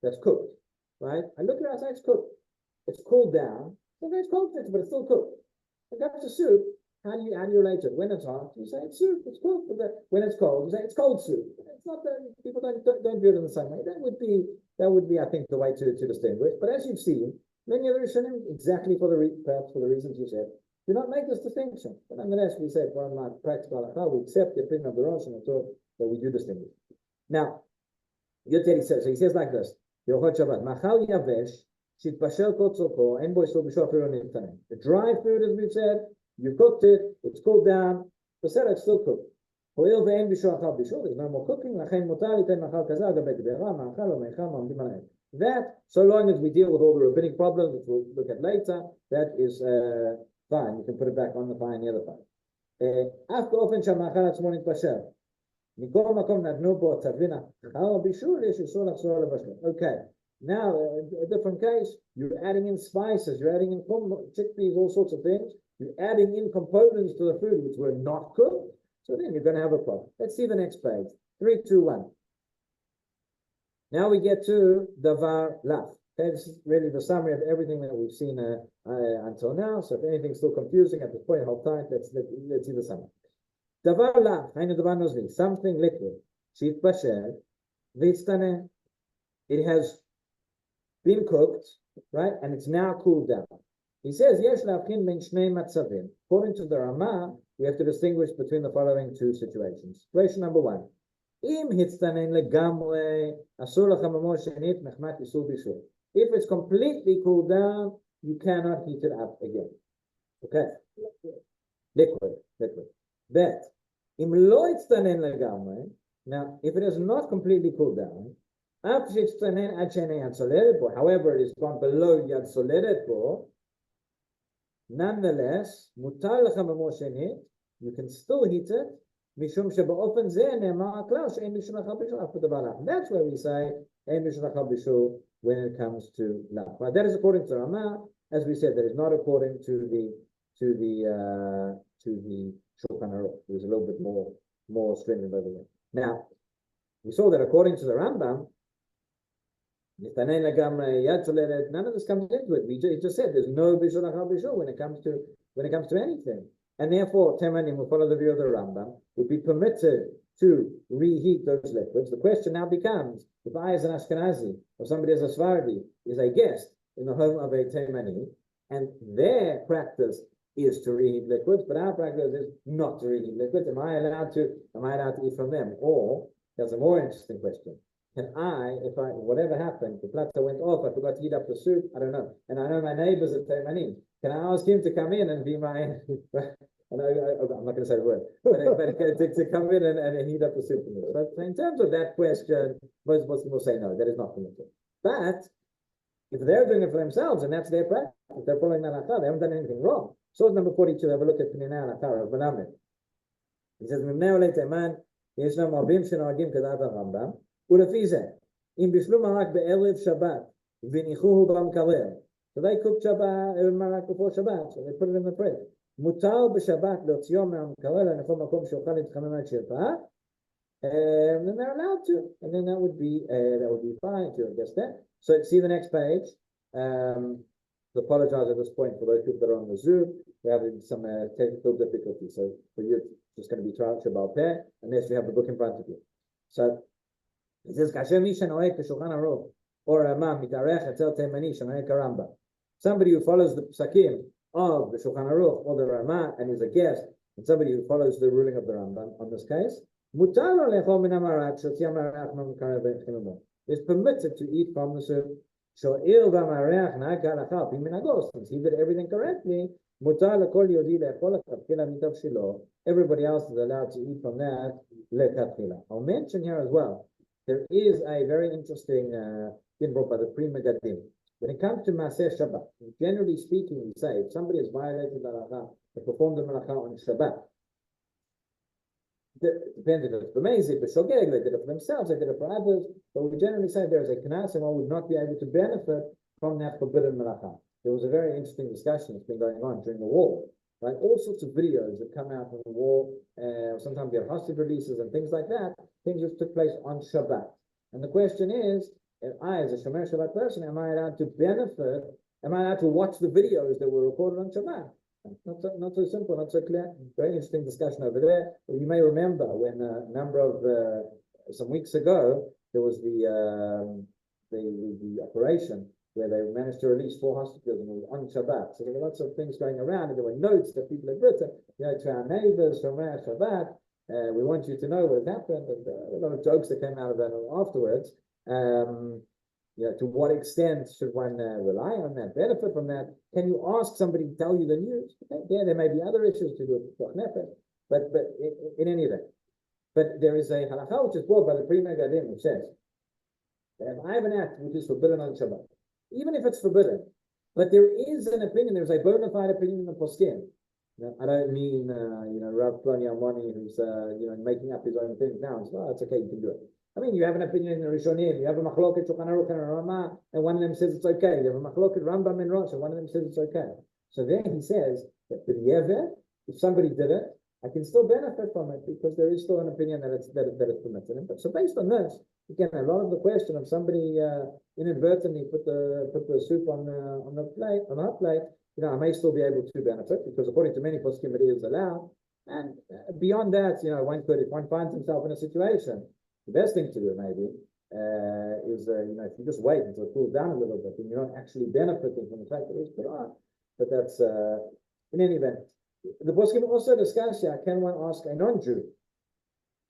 that's cooked, right? I look at it outside, it's cooked. It's cooled down. Okay, it's cold schnitzel, but it's still cooked. When it comes to soup, how do you relate it? When it's hot, you say it's soup, it's cooked. When it's cold, you say it's cold soup. It's not that people don't view it in the same way. That would be, I think, the way to distinguish. But as you've seen, many other Rishonim, exactly perhaps for the reasons you said, do not make this distinction. But nonetheless, we say for my practical halakha, we accept the opinion of the Rosh and that we do distinguish. Now, Yoteri says, so he says like this: Machal yavesh shitbashel kotzoko en bo yisro b'shofir nimtanim. The dry food, as we've said, you cooked it, it's cooled down, it's still cooked. Hoil ve'en b'shoachal b'shol, there's no more cooking. Lachen mutar liten machal kazal gabei gdera ma'achal u'meichal ma'amdim alayim. That, so long as we deal with all the rabbinic problems, which we'll look at later, that is fine. You can put it back on the fire near the fire. After often shamachal atzmo nitbashel. Okay, now a different case, you're adding in spices, you're adding in chickpeas, all sorts of things, you're adding in components to the food which were not cooked, so then you're going to have a problem. Let's see the next page. 3, 2, 1. Now we get to Davar Laf. Okay, this is really the summary of everything that we've seen until now, so if anything's still confusing at this point, hold tight, let's see the summary. Davar lach, something liquid, sheet bashel, v'itstaneh. It has been cooked, right, and it's now cooled down. He says, yesh la'avchin ben shnei matzavim. According to the Ramah, we have to distinguish between the following two situations. Situation number 1. Im hitztaneh legamre, asur lachamamo shenit mechmat yisur bishur. If it's completely cooled down, you cannot heat it up again. Okay? Liquid. But now, if it is not completely cooled down, however, it is gone below Yad Soleret, nonetheless, you can still heat it. That's where we say when it comes to lach. Right, that is according to Ramah. As we said, that is not according to the Shulchan Aruch. It was a little bit more stringent over there. Now, we saw that according to the Rambam, none of this comes into it. We just said there's no bishul achal bishul when it comes to anything, and therefore Temanim, who follow the view of the Rambam, would be permitted to reheat those liquids. The question now becomes: if I, as an Ashkenazi, or somebody as a Sephardi, is a guest in the home of a Temani, and their practice is to reheat liquids, but our practice is not to reheat liquids. Am I allowed to eat from them? Or there's a more interesting question: can whatever happened, the platter went off, I forgot to heat up the soup, I don't know, and I know my neighbors at Teimanim. Can I ask him to come in and be my? I'm not going to say a word, but to come in and heat up the soup for me. But in terms of that question, most Muslims will say no, that is not permitted. But if they're doing it for themselves and that's their practice, if they're following the halakha, they haven't done anything wrong. Source number 42, have a look at Pnei halakha of Benamid. He says, "Mimnei olei Teiman, yeshnam rabim shenogim kedat Rambam, ulefi zeh, im bishlu marak be'erev Shabbat, v'nichuhu b'mkarer." So they cooked marak before Shabbat, so they put it in the fridge. Mutar b'Shabbat l'otziyo me'mkarer l'nechol makom she'ochal l'tchamen al shirpah. And then they're allowed to, and then that would be fine to guess that. So see the next page. To apologize at this point for those people that are on the Zoom. We're having some technical difficulties. So for you, it's just going to be Shabbat there, unless you have the book in front of you. So it says, "Kasher mi shenoek b'shulchan aruch or Ramah mitarech etzel Teimani shenoek karamba." Somebody who follows the psakim of the Shulchan Aruch or the Ramah and is a guest, and somebody who follows the ruling of the Rambam on this case, it's permitted to eat from the soup. Since he did everything correctly, everybody else is allowed to eat from that. I'll mention here as well, there is a very interesting thing brought by the Pri Megadim. When it comes to Maaseh Shabbat, generally speaking, we say if somebody has violated the halakha, they performed the halakha on Shabbat. Depends if it's b'meizik, b'shogeg, they did it for themselves, they did it for others, but we generally say there's a knas and one would not be able to benefit from that forbidden melacha. There was a very interesting discussion that's been going on during the war, right? All sorts of videos that come out from the war, sometimes we have hostage releases and things like that, things which took place on Shabbat. And the question is, if I, as a Shomer Shabbat person, am I allowed to benefit? Am I allowed to watch the videos that were recorded on Shabbat? Not so simple, not so clear. Very interesting discussion over there. You may remember when a number of some weeks ago there was the operation where they managed to release 4 hostages and it was on Shabbat. So there were lots of things going around, and there were notes that people had written, to our neighbors from Shabbat. We want you to know what happened, and a lot of jokes that came out of that afterwards. To what extent should one rely on that, benefit from that? Can you ask somebody to tell you the news? Okay, there may be other issues to do with nefesh, but in any event. But there is a halakha which is brought by the Pri Megadim, which says that if I have an act which is forbidden on Shabbat, even if it's forbidden, but there is an opinion, there is a bona fide opinion in the poskim. I don't mean Rav Ploni Amoni who's making up his own things now. So, it's okay, you can do it. I mean, you have an opinion in the Rishonim, you have a machloket Shulchan Aruch and Rama, and one of them says it's okay. You have a machloket Rambam and Rosh, and one of them says it's okay. So then he says that if somebody did it, I can still benefit from it because there is still an opinion that it's permitted. But so based on this, again, a lot of the question of somebody inadvertently put the soup on the hot plate, I may still be able to benefit because according to many poskim it is allowed. And beyond that, if one finds himself in a situation, the best thing to do maybe is if you just wait until it cools down a little bit and you're not actually benefiting from the fact that it's put on. But that's in any event. The poskim also discuss, can one ask a non-Jew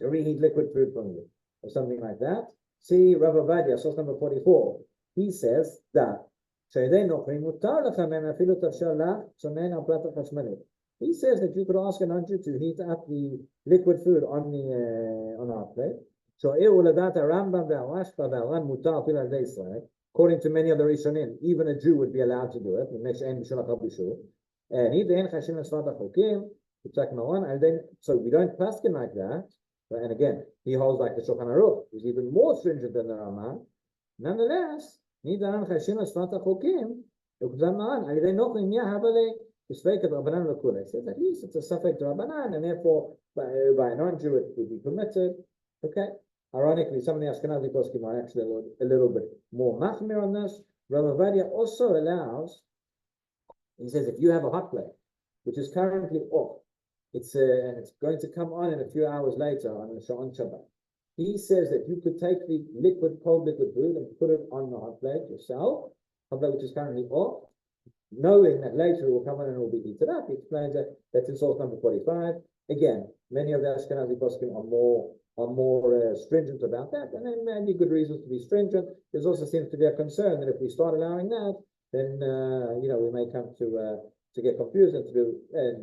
to reheat liquid food from you or something like that? See Rav Ovadia, source number 44. He says that he says that you could ask a non-Jew to heat up the liquid food on our plate. According to many of the Rishonim, even a Jew would be allowed to do it. So we don't paskin like that. And again, he holds like the Shulchan Aruch, who's even more stringent than the Rama. Nonetheless, he says at least it's a Safek Rabbanan, and therefore by a non-Jew it would be permitted. Okay. Ironically, some of the Ashkenazi poskim are actually a little bit more machmir on this. Rav Ovadia also allows. He says if you have a hot plate which is currently off, it's going to come on in a few hours later on Shabbat. He says that you could take the cold liquid food and put it on the hot plate yourself, hot plate which is currently off, knowing that later it will come on and it will be heated up. He explains that that's in source number 45. Again, many of the Ashkenazi poskim are more stringent about that, and then many good reasons to be stringent. There also seems to be a concern that if we start allowing that, then we may come to get confused and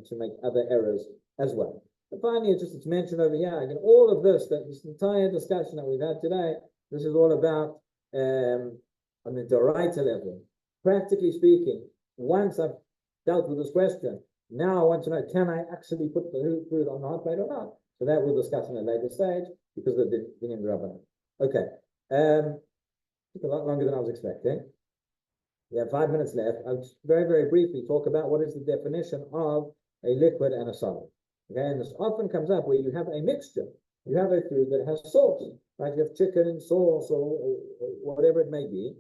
to make other errors as well. And finally, it's mentioned over here. Again, all of this entire discussion that we've had today, this is all about on the Doraita level. Practically speaking, once I've dealt with this question, now I want to know, can I actually put the food on the hot plate or not? So that we'll discuss in a later stage because of the Dinim Rabbanan. Okay. Took a lot longer than I was expecting. We have 5 minutes left. I'll just very, very briefly talk about what is the definition of a liquid and a solid. Okay, and this often comes up where you have a mixture. You have a food that has sauce, right? You have chicken and sauce or whatever it may be.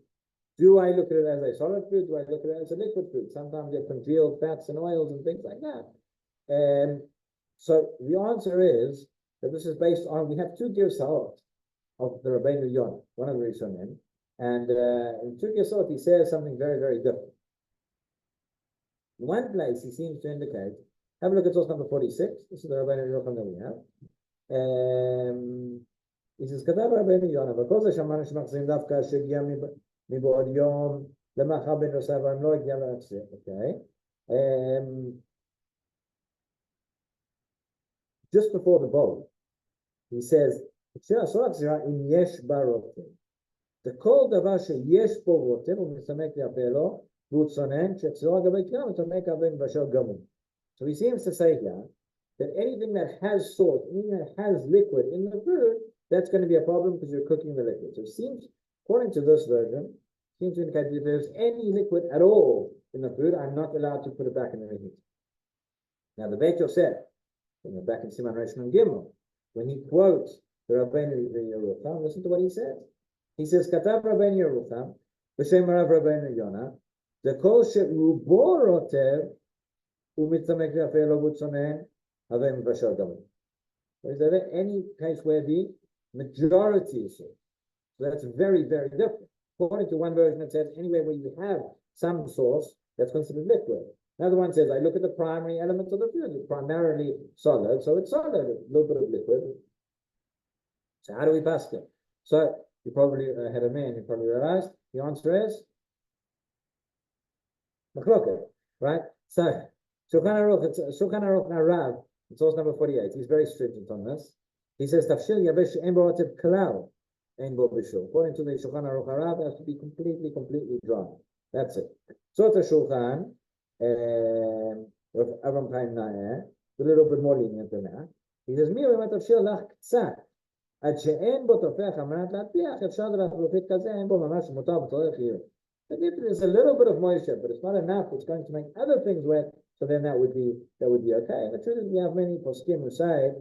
Do I look at it as a solid food? Do I look at it as a liquid food? Sometimes you have congealed fats and oils and things like that. So the answer is that this is based on, we have 2 girsahot of the Rabbeinu Yonah, one of the Rishonim, and in 2 girsahot he says something very, very different. In one place he seems to indicate, have a look at source number 46, this is the Rabbeinu Yonah that we have. He says, כתב רבנו יונה, וכל זה שמענו שמחזים דווקא שהגיע מבעוד יום למחר בנוסף, אבל לא הגיע להחזיר, okay? Just before the bowl, he says, אם יש בה רוטב. וכל דבר שיש בו רוטב, הוא מסמק להפה לו, והוא צונן, שצורה גבי כלל, ותמק הרבה מבשל גמור. So he seems to say here, that anything that has salt, anything that has liquid in the food, that's going to be a problem because you're cooking the liquid. So it seems, according to this version, seems to indicate that if there's any liquid at all in the food, I'm not allowed to put it back in the heat. Now the Beit Yosef, back in Siman Resh Nun Gimel, when he quotes the Rabbeinu Yerucham, listen to what he says. He says, Katav Rabbeinu Yerucham, B'Shem Rav Rabbeinu Yonah, the kol she'rubo rotev, u'mitzamek yafeh lo butzonen, haveh mivashel gamur. Is there any case where the majority is so? So that's very, very different. According to one version, it says anywhere where you have some sauce, that's considered liquid. Another one says, I look at the primary elements of the food. It's primarily solid, so it's solid, a little bit of liquid. So how do we pass it? So you probably had a man, you probably realized the answer is Machloket, right? So Shulchan Aruch Rav, it's source number 48. He's very stringent on this. He says Tafshil Yabesh Ein Bo Rotev Kalal Ein Bo Bishul. According to the Shulchan Aruch Rav, it has to be completely dry. That's it. So the Shulchan of Avram Chaim Naeh, a little bit more lenient than that. He says, "Mi omet Tafshil Lach Ktsat Ad She'en Bo Tofech Amanat Latpiach Efshar Lachluchit Kazeh Ein Bo Mamash Mutar B'Torech Yir." If there's a little bit of moisture, but it's not enough, it's going to make other things wet. So then that would be okay. And the truth is, we have many poskim who say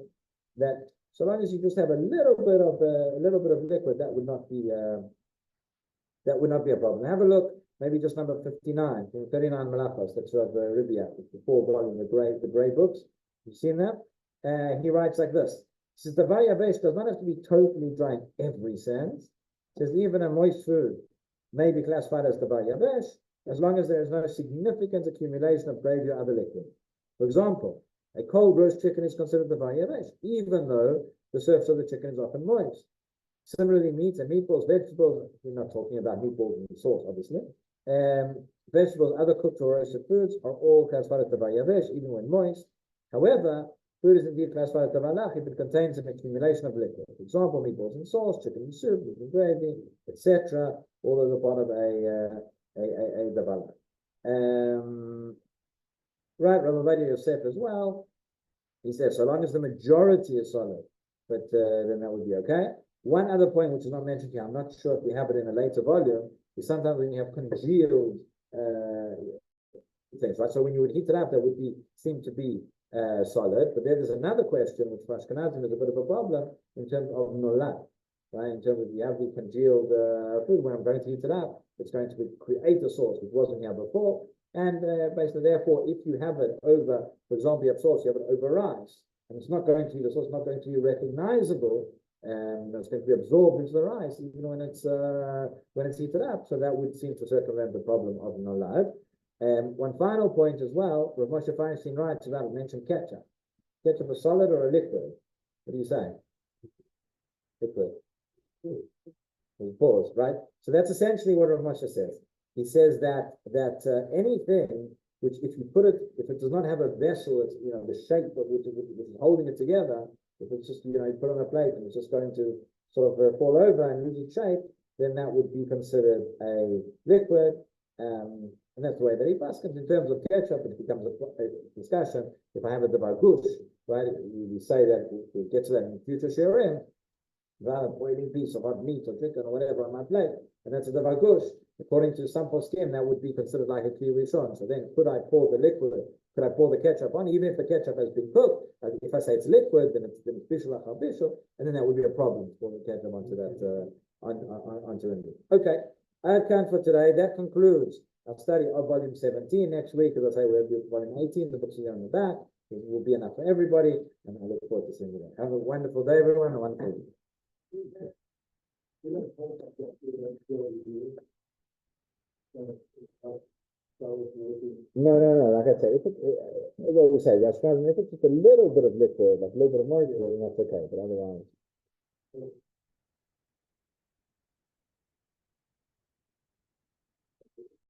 that so long as you just have a little bit of liquid, that would not be a problem. Have a look, maybe just number 59, 39 Malachos. That's Rav Ribiak, the 4-volume, the gray books. You've seen that? He writes like this. He says the Vayavesh does not have to be totally dry in every sense. He says even a moist food may be classified as the Vayavesh, as long as there is no significant accumulation of gravy or other liquid. For example, a cold roast chicken is considered the Vayavesh, even though the surface of the chicken is often moist. Similarly, meats and meatballs, vegetables, we're not talking about meatballs and sauce, obviously. Vegetables, other cooked or roasted foods are all classified as the Vayavesh, even when moist. However, food is indeed classified as the Valach if it contains an accumulation of liquid. For example, meatballs and sauce, chicken and soup, meat and gravy, etc. All as a part of a davala. Right, Rabbi Yosef as well. He says, so long as the majority is solid, but then that would be okay. One other point which is not mentioned here, I'm not sure if we have it in a later volume, is sometimes when you have congealed things, right? So when you would heat it up, that would seem to be solid. But then there's another question which for Ashkenazim is a bit of a problem in terms of nolad, right? In terms of you have the congealed food, when I'm going to heat it up, it's going to create a sauce which wasn't here before. And basically, therefore, if you have it over, for example, you have sauce, you have it over rice, and it's not going to, the sauce is not going to be recognizable, and it's going to be absorbed into the rice, even when it's heated up. So that would seem to circumvent the problem of nolad. One final point as well, Rav Moshe Feinstein writes about, mentioned ketchup. Ketchup a solid or a liquid? What do you say? Liquid. Pause, right? So that's essentially what Rav Moshe says. He says that anything which, if you put it, if it does not have a vessel, it's, the shape of which is holding it together, if it's just, you put it on a plate and it's just going to sort of fall over and lose its shape, then that would be considered a liquid. And that's the way that he paskins. In terms of ketchup, it becomes a discussion. If I have a davar gush, right, we say that we'll get to that in the future shiurim, a boiling piece of hot meat or chicken or whatever on my plate, and that's a davar gush. According to some poskim, that would be considered like a kli rishon. So then, could I pour the liquid? Could I pour the ketchup on, even if the ketchup has been cooked? Like if I say it's liquid, then it's bishul achar bishul, and then that would be a problem for the ketchup onto that onto it. Okay, I have count for today. That concludes our study of volume 17. Next week, as I say, we'll do volume 18. The books are on the back. It will be enough for everybody, and I look forward to seeing you there. Have a wonderful day, everyone. A wonderful week. No. Like I said, if what we say, if it's just a little bit of liquid, like a little bit of moisture, then that's okay. But otherwise.